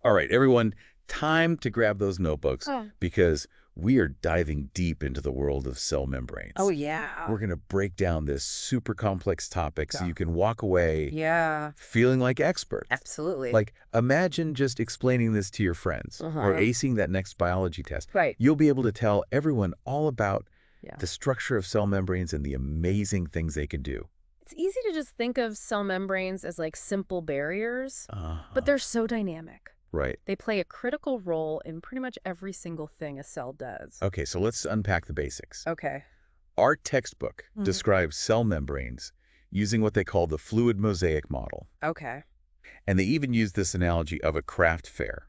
All right, everyone, time to grab those notebooks because we are diving deep into the world of cell membranes. Oh, yeah. We're going to break down this super complex topic so you can walk away feeling like experts. Absolutely. Like, imagine just explaining this to your friends or acing that next biology test. Right. You'll be able to tell everyone all about the structure of cell membranes and the amazing things they can do. It's easy to just think of cell membranes as like simple barriers, but they're so dynamic. Right. They play a critical role in pretty much every single thing a cell does. Okay, so let's unpack the basics. Okay. Our textbook describes cell membranes using what they call the fluid mosaic model. Okay. And they even use this analogy of a craft fair.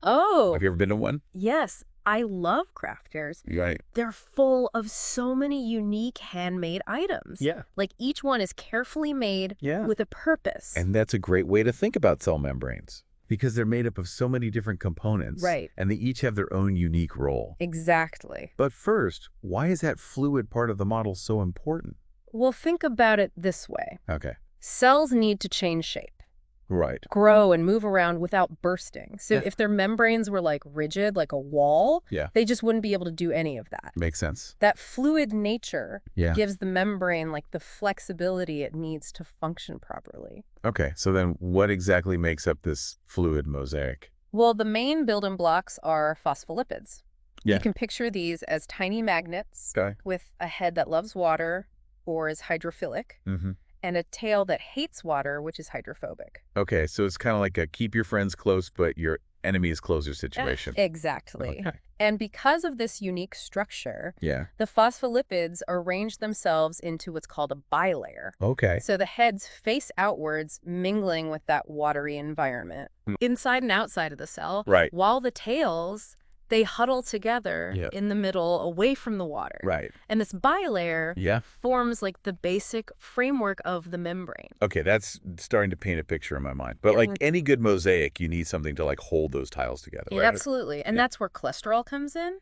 Oh. Have you ever been to one? Yes. I love craft fairs. Right. They're full of so many unique handmade items. Yeah. Like each one is carefully made with a purpose. And that's a great way to think about cell membranes because they're made up of so many different components. Right. And they each have their own unique role. Exactly. But first, why is that fluid part of the model so important? Well, think about it this way. Okay. Cells need to change shape. Right. Grow and move around without bursting. So if their membranes were like rigid, like a wall, they just wouldn't be able to do any of that. Makes sense. That fluid nature gives the membrane like the flexibility it needs to function properly. Okay, so then what exactly makes up this fluid mosaic? Well, the main building blocks are phospholipids. Yeah. You can picture these as tiny magnets with a head that loves water or is hydrophilic. And a tail that hates water, which is hydrophobic. Okay, so it's kind of like a keep your friends close, but your enemy is closer situation. Exactly. Okay. And because of this unique structure, the phospholipids arrange themselves into what's called a bilayer. Okay. So the heads face outwards, mingling with that watery environment. Inside and outside of the cell. Right. While the tails, they huddle together in the middle away from the water. Right. And this bilayer forms like the basic framework of the membrane. Okay, that's starting to paint a picture in my mind. But like any good mosaic, you need something to like hold those tiles together, right? Absolutely. And that's where cholesterol comes in.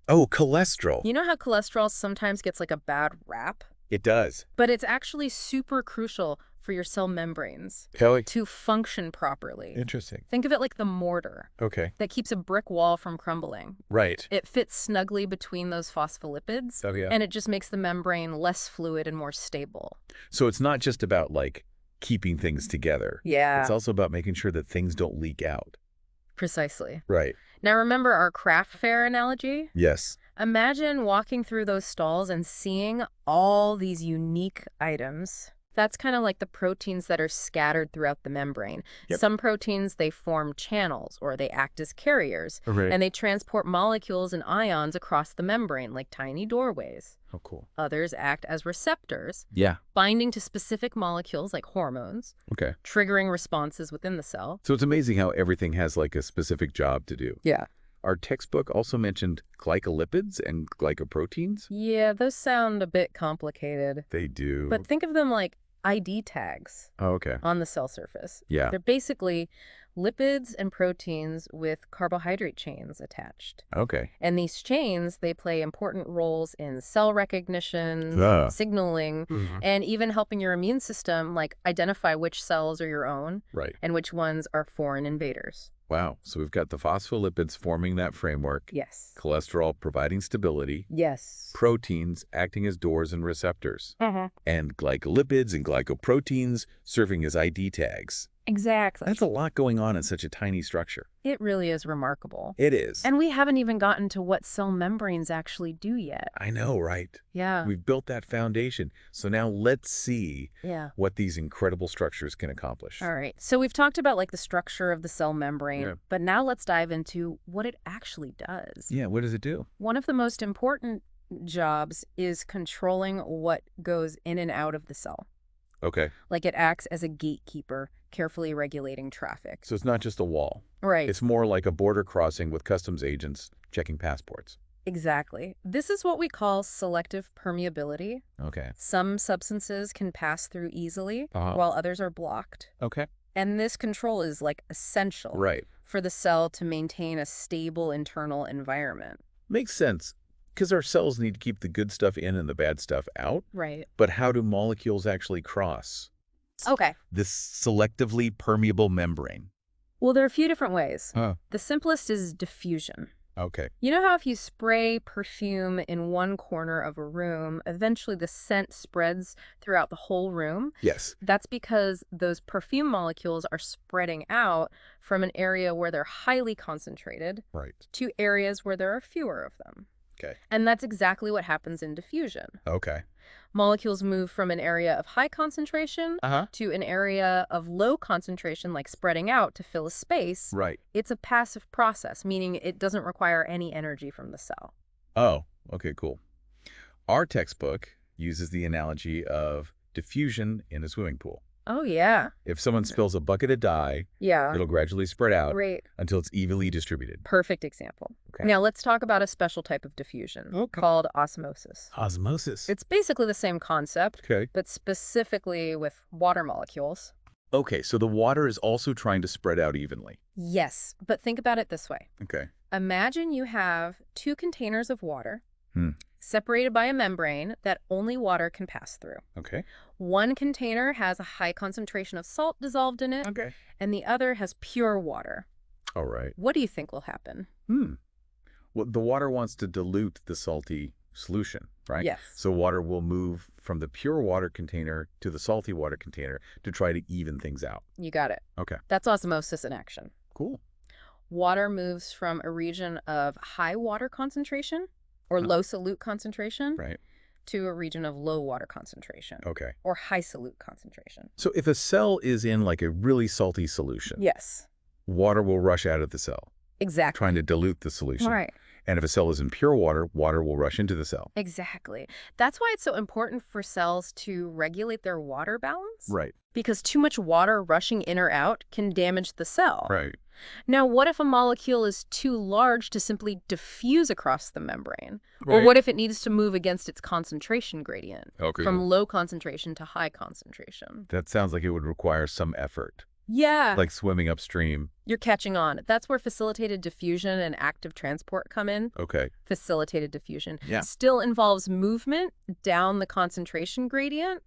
Oh, cholesterol. You know how cholesterol sometimes gets like a bad rap? It does. But it's actually super crucial for your cell membranes to function properly. Interesting. Think of it like the mortar that keeps a brick wall from crumbling. Right. It fits snugly between those phospholipids, and it just makes the membrane less fluid and more stable. So it's not just about like keeping things together. Yeah. It's also about making sure that things don't leak out. Precisely. Right. Now remember our craft fair analogy? Yes. Imagine walking through those stalls and seeing all these unique items. That's kind of like the proteins that are scattered throughout the membrane. Some proteins, they form channels or they act as carriers. And they transport molecules and ions across the membrane like tiny doorways. Oh, cool. Others act as receptors. Yeah. Binding to specific molecules like hormones. Okay. Triggering responses within the cell. So it's amazing how everything has like a specific job to do. Yeah. Our textbook also mentioned glycolipids and glycoproteins. Yeah, those sound a bit complicated. They do. But think of them like ID tags on the cell surface. Yeah. They're basically lipids and proteins with carbohydrate chains attached. Okay. And these chains, they play important roles in cell recognition, signaling, and even helping your immune system like identify which cells are your own and which ones are foreign invaders. Wow. So we've got the phospholipids forming that framework. Yes. Cholesterol providing stability. Yes. Proteins acting as doors and receptors. And glycolipids and glycoproteins serving as ID tags. Exactly. That's a lot going on in such a tiny structure. It really is remarkable. It is. And we haven't even gotten to what cell membranes actually do yet. I know, right? Yeah. We've built that foundation. So now let's see what these incredible structures can accomplish. All right. So we've talked about like the structure of the cell membrane, but now let's dive into what it actually does. Yeah, what does it do? One of the most important jobs is controlling what goes in and out of the cell. Okay. Like it acts as a gatekeeper, carefully regulating traffic. So it's not just a wall. Right. It's more like a border crossing with customs agents checking passports. Exactly. This is what we call selective permeability. Okay. Some substances can pass through easily, while others are blocked. Okay. And this control is like essential for the cell to maintain a stable internal environment. Makes sense. Because our cells need to keep the good stuff in and the bad stuff out. Right. But how do molecules actually cross? Okay. This selectively permeable membrane. Well, there are a few different ways. Huh. The simplest is diffusion. Okay. You know how if you spray perfume in one corner of a room, eventually the scent spreads throughout the whole room? Yes. That's because those perfume molecules are spreading out from an area where they're highly concentrated Right. to areas where there are fewer of them. Okay. And that's exactly what happens in diffusion. Okay. Molecules move from an area of high concentration to an area of low concentration, like spreading out to fill a space. Right. It's a passive process, meaning it doesn't require any energy from the cell. Oh, okay, cool. Our textbook uses the analogy of diffusion in a swimming pool. Oh, yeah. If someone spills a bucket of dye, Yeah. it'll gradually spread out Great. until it's evenly distributed. Perfect example. Okay. Now, let's talk about a special type of diffusion called osmosis. Osmosis. It's basically the same concept, Okay. but specifically with water molecules. Okay, so the water is also trying to spread out evenly. Yes, but think about it this way. Okay. Imagine you have 2 containers of water Hmm. separated by a membrane that only water can pass through. Okay. One container has a high concentration of salt dissolved in it, Okay. and the other has pure water. All right. What do you think will happen? Well, the water wants to dilute the salty solution, right? Yes. So water will move from the pure water container to the salty water container to try to even things out. You got it. Okay. That's osmosis in action. Cool. Water moves from a region of high water concentration or low solute concentration Right. to a region of low water concentration Okay. or high solute concentration. So if a cell is in like a really salty solution, Yes, water will rush out of the cell, exactly. trying to dilute the solution. Right. And if a cell is in pure water, water will rush into the cell. Exactly. That's why it's so important for cells to regulate their water balance. Right. Because too much water rushing in or out can damage the cell. Right. Now, what if a molecule is too large to simply diffuse across the membrane? Or Right. what if it needs to move against its concentration gradient Okay. from low concentration to high concentration? That sounds like it would require some effort, Yeah. like swimming upstream. You're catching on. That's where facilitated diffusion and active transport come in. Okay. Facilitated diffusion Yeah. still involves movement down the concentration gradient,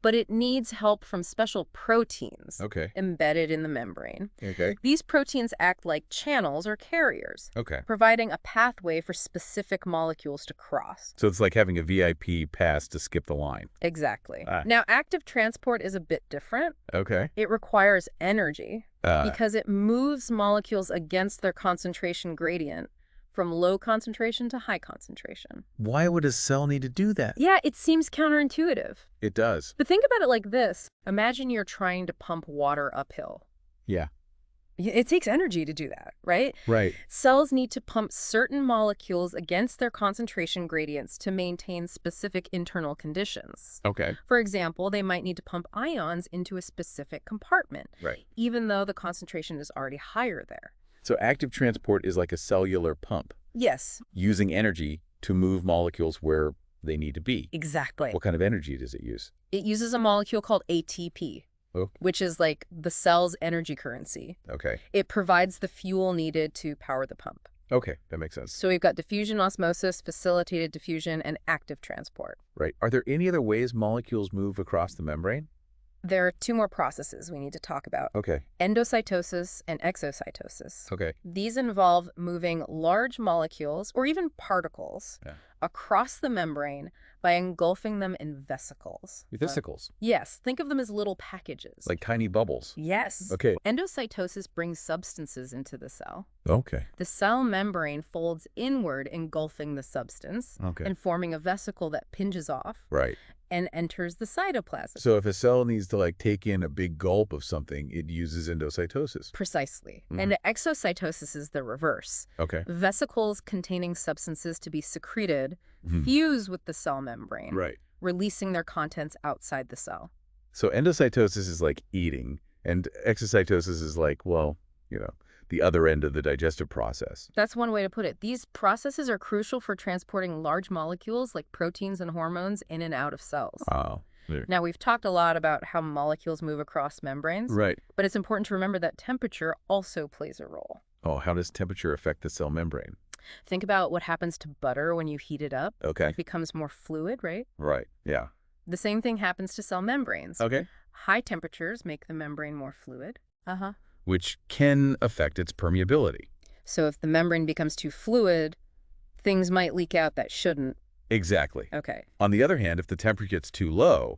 but it needs help from special proteins Okay. embedded in the membrane. Okay. These proteins act like channels or carriers, Okay. providing a pathway for specific molecules to cross. So it's like having a VIP pass to skip the line. Exactly. Ah. Now, active transport is a bit different. Okay. It requires energy because it moves molecules against their concentration gradient from low concentration to high concentration. Why would a cell need to do that? Yeah, it seems counterintuitive. It does. But think about it like this. Imagine you're trying to pump water uphill. Yeah. It takes energy to do that, right? Right. Cells need to pump certain molecules against their concentration gradients to maintain specific internal conditions. Okay. For example, they might need to pump ions into a specific compartment, Right. even though the concentration is already higher there. So active transport is like a cellular pump, Yes, using energy to move molecules where they need to be. exactly. What kind of energy does it use? It uses a molecule called ATP, which is like the cell's energy currency. Okay. It provides the fuel needed to power the pump. Okay, that makes sense. So we've got diffusion, osmosis, facilitated diffusion, and active transport. Right. Are there any other ways molecules move across the membrane? There are 2 more processes we need to talk about. Okay. Endocytosis and exocytosis. Okay. These involve moving large molecules, or even particles, across the membrane by engulfing them in vesicles. Vesicles. Yes, think of them as little packages. Like tiny bubbles. Yes. Okay. Endocytosis brings substances into the cell. Okay. The cell membrane folds inward, engulfing the substance Okay. and forming a vesicle that pinches off Right. and enters the cytoplasm. So if a cell needs to like take in a big gulp of something, it uses endocytosis. Precisely. And exocytosis is the reverse. Okay. Vesicles containing substances to be secreted fuse with the cell membrane, Right. releasing their contents outside the cell. So endocytosis is like eating, and exocytosis is like, well, the other end of the digestive process. That's one way to put it. These processes are crucial for transporting large molecules like proteins and hormones in and out of cells. Oh. Now, we've talked a lot about how molecules move across membranes, Right. but it's important to remember that temperature also plays a role. Oh, how does temperature affect the cell membrane? Think about what happens to butter when you heat it up. Okay. It becomes more fluid, right? Right. Yeah. The same thing happens to cell membranes. Okay. High temperatures make the membrane more fluid. which can affect its permeability. So if the membrane becomes too fluid, things might leak out that shouldn't. Exactly. Okay. On the other hand, if the temperature gets too low,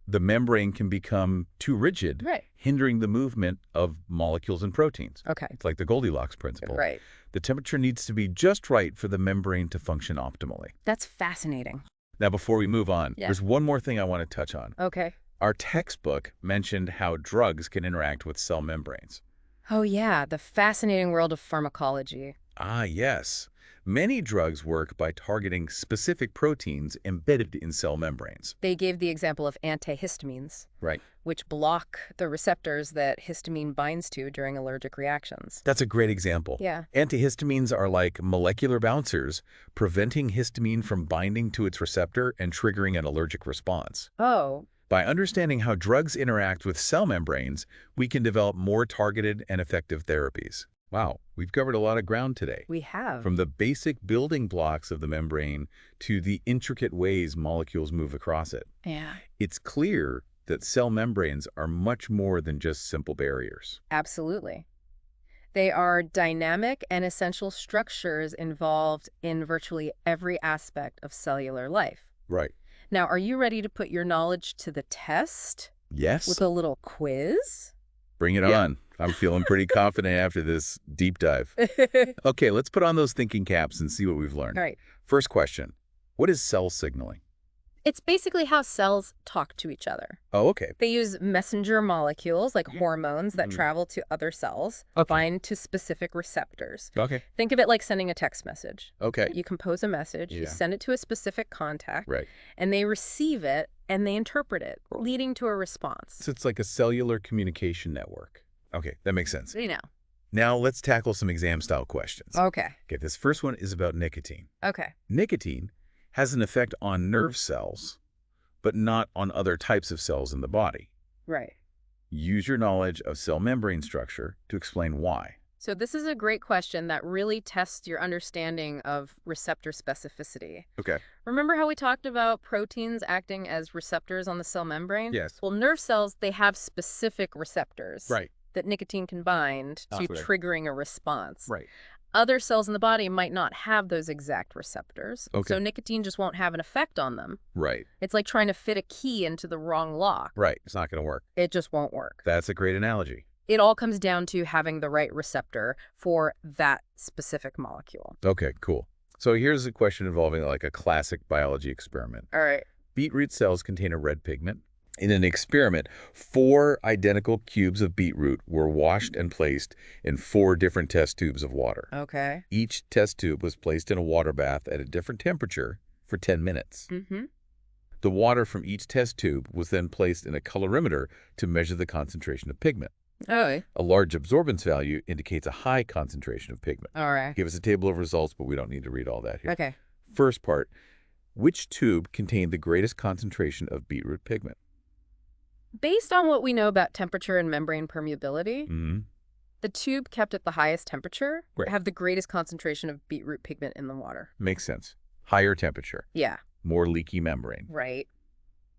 the membrane can become too rigid, Right. hindering the movement of molecules and proteins. Okay. It's like the Goldilocks principle. Right. The temperature needs to be just right for the membrane to function optimally. That's fascinating. Now, before we move on, Yeah. there's one more thing I want to touch on. Okay. Our textbook mentioned how drugs can interact with cell membranes. Oh, yeah, the fascinating world of pharmacology. Ah, yes. Many drugs work by targeting specific proteins embedded in cell membranes. They gave the example of antihistamines, Right. which block the receptors that histamine binds to during allergic reactions. That's a great example. Yeah. Antihistamines are like molecular bouncers, preventing histamine from binding to its receptor and triggering an allergic response. Oh, By understanding how drugs interact with cell membranes, we can develop more targeted and effective therapies. Wow, we've covered a lot of ground today. we have. From the basic building blocks of the membrane to the intricate ways molecules move across it. Yeah, It's clear that cell membranes are much more than just simple barriers. absolutely. They are dynamic and essential structures involved in virtually every aspect of cellular life. Right. Now, are you ready to put your knowledge to the test Yes? with a little quiz? Bring it on. I'm feeling pretty confident after this deep dive. Okay, let's put on those thinking caps and see what we've learned. All right. First question. What is cell signaling? It's basically how cells talk to each other. Oh, okay. They use messenger molecules like hormones that travel to other cells, bind to specific receptors. Okay. Think of it like sending a text message. Okay. You compose a message, you send it to a specific contact, Right. and they receive it and they interpret it, leading to a response. So it's like a cellular communication network. Okay, that makes sense. You know. Now let's tackle some exam-style questions. Okay. Okay, this first one is about nicotine. Okay. Nicotine has an effect on nerve cells, but not on other types of cells in the body. Right. Use your knowledge of cell membrane structure to explain why. So this is a great question that really tests your understanding of receptor specificity. Okay. Remember how we talked about proteins acting as receptors on the cell membrane? Yes. Well, nerve cells, they have specific receptors Right. that nicotine can bind to Okay. triggering a response. Right. Other cells in the body might not have those exact receptors, Okay. so nicotine just won't have an effect on them. Right. It's like trying to fit a key into the wrong lock. Right. It's not going to work. It just won't work. That's a great analogy. It all comes down to having the right receptor for that specific molecule. Okay, cool. So here's a question involving like a classic biology experiment. All right. Beetroot cells contain a red pigment. In an experiment, 4 identical cubes of beetroot were washed and placed in 4 different test tubes of water. Okay. Each test tube was placed in a water bath at a different temperature for 10 minutes. Mm-hmm. The water from each test tube was then placed in a colorimeter to measure the concentration of pigment. Oh. A large absorbance value indicates a high concentration of pigment. All right. Give us a table of results, but we don't need to read all that here. Okay. First part, which tube contained the greatest concentration of beetroot pigment? Based on what we know about temperature and membrane permeability, Mm-hmm. the tube kept at the highest temperature Right. have the greatest concentration of beetroot pigment in the water. Makes sense. Higher temperature, Yeah. more leaky membrane. Right.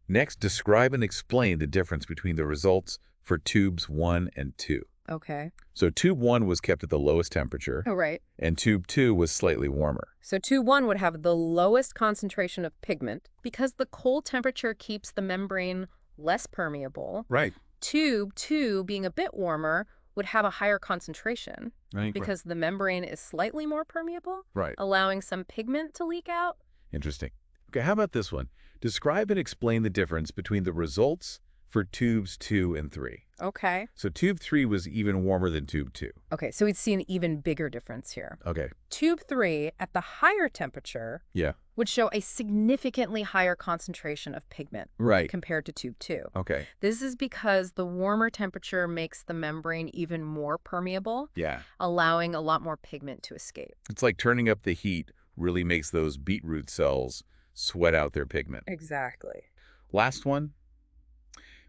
Next, describe and explain the difference between the results for tubes 1 and 2. Okay. So tube 1 was kept at the lowest temperature, Oh, right. and tube 2 was slightly warmer. So tube 1 would have the lowest concentration of pigment because the cold temperature keeps the membrane less permeable. Right. Tube 2, being a bit warmer, would have a higher concentration Right. because the membrane is slightly more permeable, Right. allowing some pigment to leak out. Interesting. Okay, how about this one? Describe and explain the difference between the results for tubes 2 and 3. Okay. So tube 3 was even warmer than tube 2. Okay, so we'd see an even bigger difference here. Okay. Tube 3, at the higher temperature, Yeah. would show a significantly higher concentration of pigment Right. compared to tube 2. Okay. This is because the warmer temperature makes the membrane even more permeable, Yeah. allowing a lot more pigment to escape. It's like turning up the heat really makes those beetroot cells sweat out their pigment. Exactly. Last one.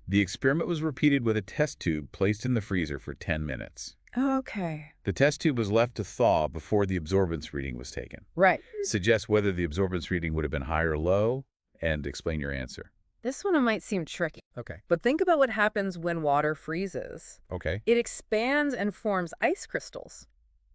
The experiment was repeated with a test tube placed in the freezer for 10 minutes. Okay. The test tube was left to thaw before the absorbance reading was taken. Right. Suggest whether the absorbance reading would have been high or low, and explain your answer. This one might seem tricky. Okay. But think about what happens when water freezes. Okay. It expands and forms ice crystals,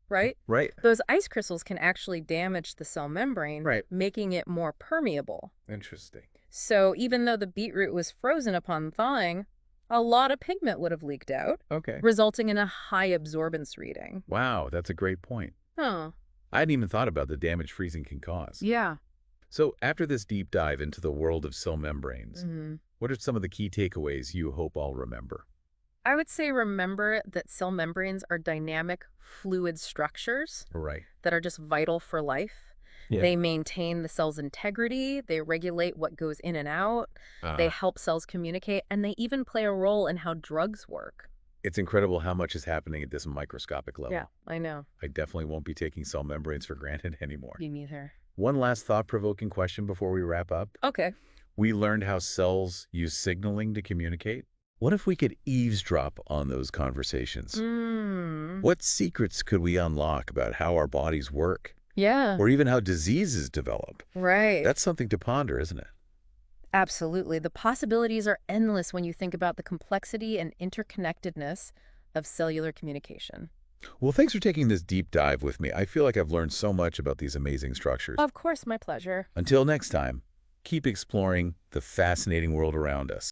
right? Right. Those ice crystals can actually damage the cell membrane, Right. making it more permeable. Interesting. So even though the beetroot was frozen upon thawing, a lot of pigment would have leaked out, Okay. resulting in a high absorbance reading. Wow, that's a great point. Huh. I hadn't even thought about the damage freezing can cause. Yeah. So after this deep dive into the world of cell membranes, Mhm. what are some of the key takeaways you hope I'll remember? I would say remember that cell membranes are dynamic fluid structures Right. that are just vital for life. Yeah. They maintain the cell's integrity, they regulate what goes in and out, they help cells communicate, and they even play a role in how drugs work. It's incredible how much is happening at this microscopic level. Yeah, I know. I definitely won't be taking cell membranes for granted anymore. Me neither. One last thought-provoking question before we wrap up. Okay. We learned how cells use signaling to communicate. What if we could eavesdrop on those conversations? What secrets could we unlock about how our bodies work? Yeah. Or even how diseases develop? Right. That's something to ponder, isn't it? Absolutely. The possibilities are endless when you think about the complexity and interconnectedness of cellular communication. Well, thanks for taking this deep dive with me. I feel like I've learned so much about these amazing structures. Of course, my pleasure. Until next time, keep exploring the fascinating world around us.